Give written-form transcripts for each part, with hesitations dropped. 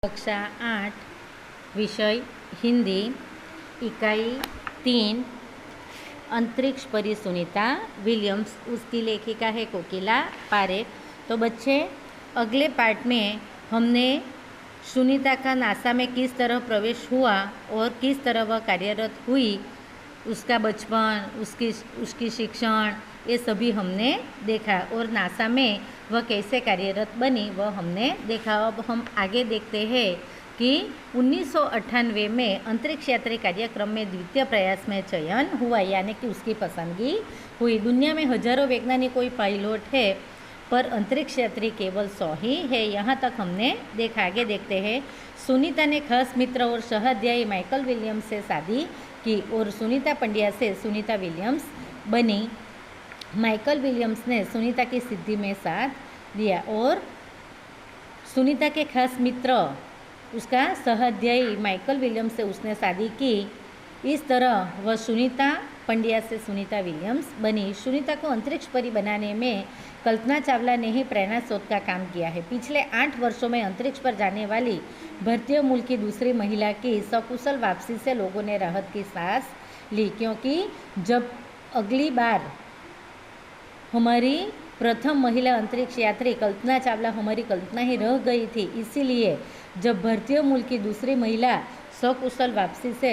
कक्षा 8 विषय हिंदी इकाई 3 अंतरिक्ष परी सुनीता विलियम्स। उसकी लेखिका है कोकिला पारेख। तो बच्चे, अगले पार्ट में हमने सुनीता का नासा में किस तरह प्रवेश हुआ और किस तरह वह कार्यरत हुई, उसका बचपन, उसकी शिक्षण, ये सभी हमने देखा और नासा में वह कैसे कार्यरत बनी वह हमने देखा। अब हम आगे देखते हैं कि 1998 में अंतरिक्ष यात्री कार्यक्रम में द्वितीय प्रयास में चयन हुआ, यानी कि उसकी पसंदगी हुई। दुनिया में हजारों वैज्ञानिक कोई पायलट है, पर अंतरिक्ष यात्री केवल 100 ही है। यहाँ तक हमने देखा। आगे देखते हैं। सुनीता ने खास मित्र और सहअध्यायी माइकल विलियम्स से शादी की और सुनीता पंड्या से सुनीता विलियम्स बनी। माइकल विलियम्स ने सुनीता की सिद्धि में साथ दिया और सुनीता के खास मित्र, उसका सहअध्यायी माइकल विलियम्स से उसने शादी की। इस तरह वह सुनीता पंड्या से सुनीता विलियम्स बनी। सुनीता को अंतरिक्ष परी बनाने में कल्पना चावला ने ही प्रेरणा स्रोत का काम किया है। पिछले 8 वर्षों में अंतरिक्ष पर जाने वाली भारतीय मूल की दूसरी महिला की सकुशल वापसी से लोगों ने राहत की सांस ली, क्योंकि जब अगली बार हमारी प्रथम महिला अंतरिक्ष यात्री कल्पना चावला हमारी कल्पना ही रह गई थी। इसीलिए जब भारतीय मूल की दूसरी महिला सकुशल वापसी से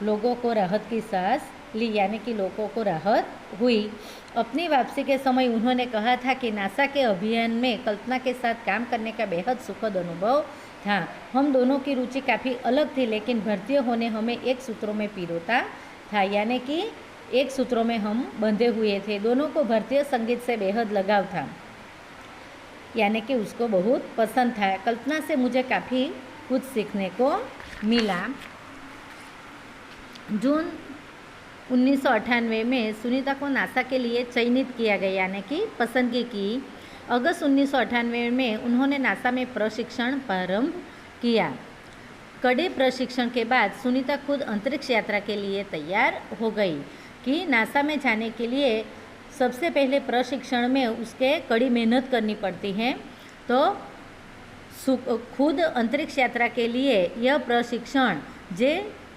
लोगों को राहत की सांस ली, यानी कि लोगों को राहत हुई। अपनी वापसी के समय उन्होंने कहा था कि नासा के अभियान में कल्पना के साथ काम करने का बेहद सुखद अनुभव था। हम दोनों की रुचि काफ़ी अलग थी, लेकिन भारतीय होने हमें एक सूत्रों में पिरोता था, यानी कि एक सूत्रों में हम बंधे हुए थे। दोनों को भारतीय संगीत से बेहद लगाव था, यानी कि उसको बहुत पसंद था। कल्पना से मुझे काफ़ी कुछ सीखने को मिला। जून 1998 में सुनीता को नासा के लिए चयनित किया गया, यानी कि पसंदगी की। अगस्त 1998 में उन्होंने नासा में प्रशिक्षण प्रारंभ किया। कड़े प्रशिक्षण के बाद सुनीता खुद अंतरिक्ष यात्रा के लिए तैयार हो गई कि नासा में जाने के लिए सबसे पहले प्रशिक्षण में उसके कड़ी मेहनत करनी पड़ती है। तो खुद अंतरिक्ष यात्रा के लिए यह प्रशिक्षण जे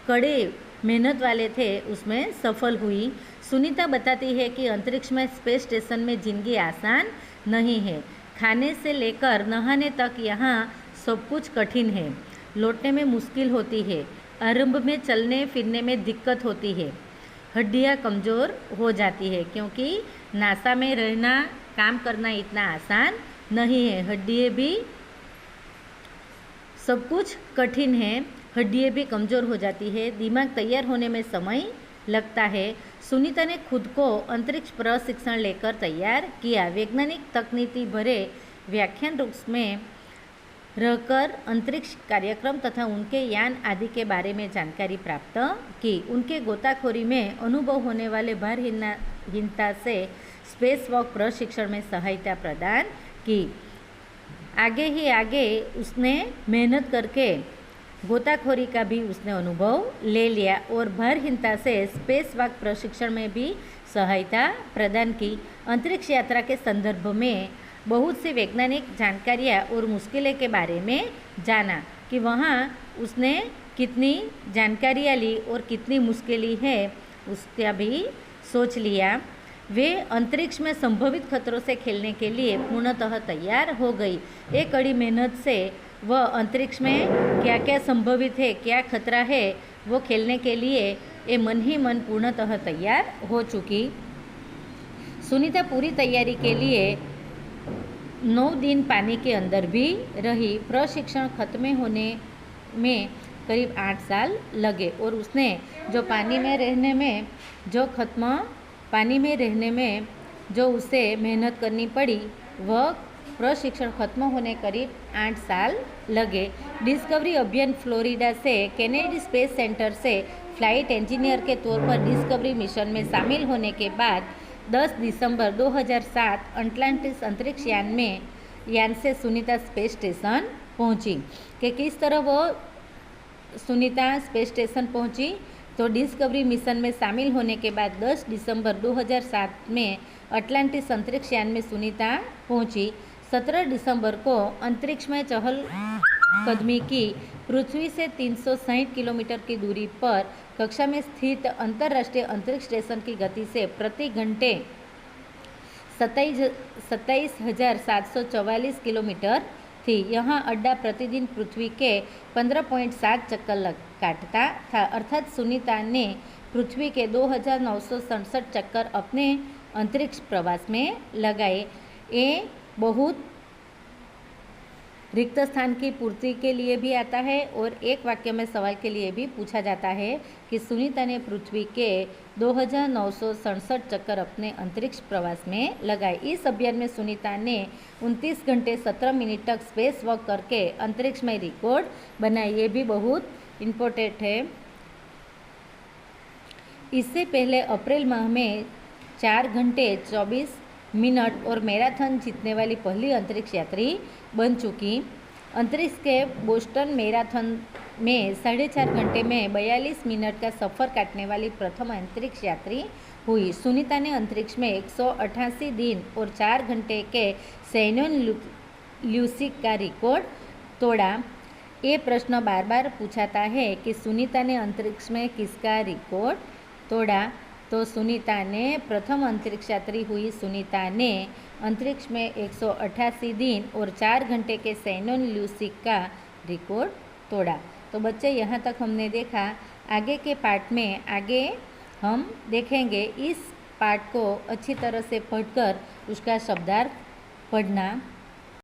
कड़े मेहनत वाले थे उसमें सफल हुई। सुनीता बताती है कि अंतरिक्ष में स्पेस स्टेशन में जिंदगी आसान नहीं है। खाने से लेकर नहाने तक यहाँ सब कुछ कठिन है। लौटने में मुश्किल होती है। आरंभ में चलने फिरने में दिक्कत होती है। हड्डियाँ कमज़ोर हो जाती है, क्योंकि नासा में रहना, काम करना इतना आसान नहीं है। हड्डियाँ भी, सब कुछ कठिन है। हड्डियाँ भी कमज़ोर हो जाती है। दिमाग तैयार होने में समय लगता है। सुनीता ने खुद को अंतरिक्ष प्रशिक्षण लेकर तैयार किया। वैज्ञानिक तकनीकी भरे व्याख्यान रूप में रहकर अंतरिक्ष कार्यक्रम तथा उनके यान आदि के बारे में जानकारी प्राप्त की। उनके गोताखोरी में अनुभव होने वाले भारहीनता से स्पेस वॉक प्रशिक्षण में सहायता प्रदान की। आगे ही आगे उसने मेहनत करके गोताखोरी का भी उसने अनुभव ले लिया और भारहीनता से स्पेस वॉक प्रशिक्षण में भी सहायता प्रदान की। अंतरिक्ष यात्रा के संदर्भ में बहुत सी वैज्ञानिक जानकारियाँ और मुश्किलें के बारे में जाना कि वहाँ उसने कितनी जानकारियाँ ली और कितनी मुश्किलें हैं उसका भी सोच लिया। वे अंतरिक्ष में संभवित खतरों से खेलने के लिए पूर्णतः तैयार हो गई। एक कड़ी मेहनत से वह अंतरिक्ष में क्या क्या संभवित है, क्या खतरा है, वो खेलने के लिए ये मन ही मन पूर्णतः तैयार हो चुकी। सुनीता पूरी तैयारी के लिए 9 दिन पानी के अंदर भी रही। प्रशिक्षण खत्म होने में करीब 8 साल लगे और उसने जो पानी में रहने में जो उसे मेहनत करनी पड़ी, वह प्रशिक्षण खत्म होने करीब 8 साल लगे। डिस्कवरी अभियान फ्लोरिडा से केनेडी स्पेस सेंटर से फ्लाइट इंजीनियर के तौर पर डिस्कवरी मिशन में शामिल होने के बाद 10 दिसंबर 2007 अटलांटिस अंतरिक्ष यान से सुनीता स्पेस स्टेशन पहुंची। कि किस तरह वो सुनीता स्पेस स्टेशन पहुंची, तो डिस्कवरी मिशन में शामिल होने के बाद 10 दिसंबर 2007 में अटलांटिस अंतरिक्ष यान में सुनीता पहुंची। 17 दिसंबर को अंतरिक्ष में चहल कदमी की पृथ्वी से 360 किलोमीटर की दूरी पर कक्षा में स्थित अंतर्राष्ट्रीय अंतरिक्ष स्टेशन की गति से प्रति घंटे 27,744 किलोमीटर थी। यहाँ अड्डा प्रतिदिन पृथ्वी के 15.7 चक्कर काटता था, अर्थात सुनीता ने पृथ्वी के 2,967 चक्कर अपने अंतरिक्ष प्रवास में लगाए। ये बहुत रिक्त स्थान की पूर्ति के लिए भी आता है और एक वाक्य में सवाल के लिए भी पूछा जाता है कि सुनीता ने पृथ्वी के 2,967 चक्कर अपने अंतरिक्ष प्रवास में लगाए। इस अभियान में सुनीता ने 29 घंटे 17 मिनट तक स्पेस वॉक करके अंतरिक्ष में रिकॉर्ड बनाए। ये भी बहुत इम्पोर्टेंट है। इससे पहले अप्रैल माह में 4 घंटे 24 मिनट और मैराथन जीतने वाली पहली अंतरिक्ष यात्री बन चुकी। अंतरिक्ष के बोस्टन मैराथन में 4.5 घंटे में 42 मिनट का सफ़र काटने वाली प्रथम अंतरिक्ष यात्री हुई। सुनीता ने अंतरिक्ष में 188 दिन और 4 घंटे के सैन्योन ल्यूसिक का रिकॉर्ड तोड़ा। ये प्रश्न बार बार पूछाता है कि सुनीता ने अंतरिक्ष में किसका रिकॉर्ड तोड़ा। तो सुनीता ने प्रथम अंतरिक्ष यात्री हुई सुनीता ने अंतरिक्ष में 188 दिन और 4 घंटे के सैन्योन ल्यूसिक का रिकॉर्ड तोड़ा। तो बच्चे यहाँ तक हमने देखा। आगे के पार्ट में आगे हम देखेंगे। इस पार्ट को अच्छी तरह से पढ़कर उसका शब्दार्थ पढ़ना।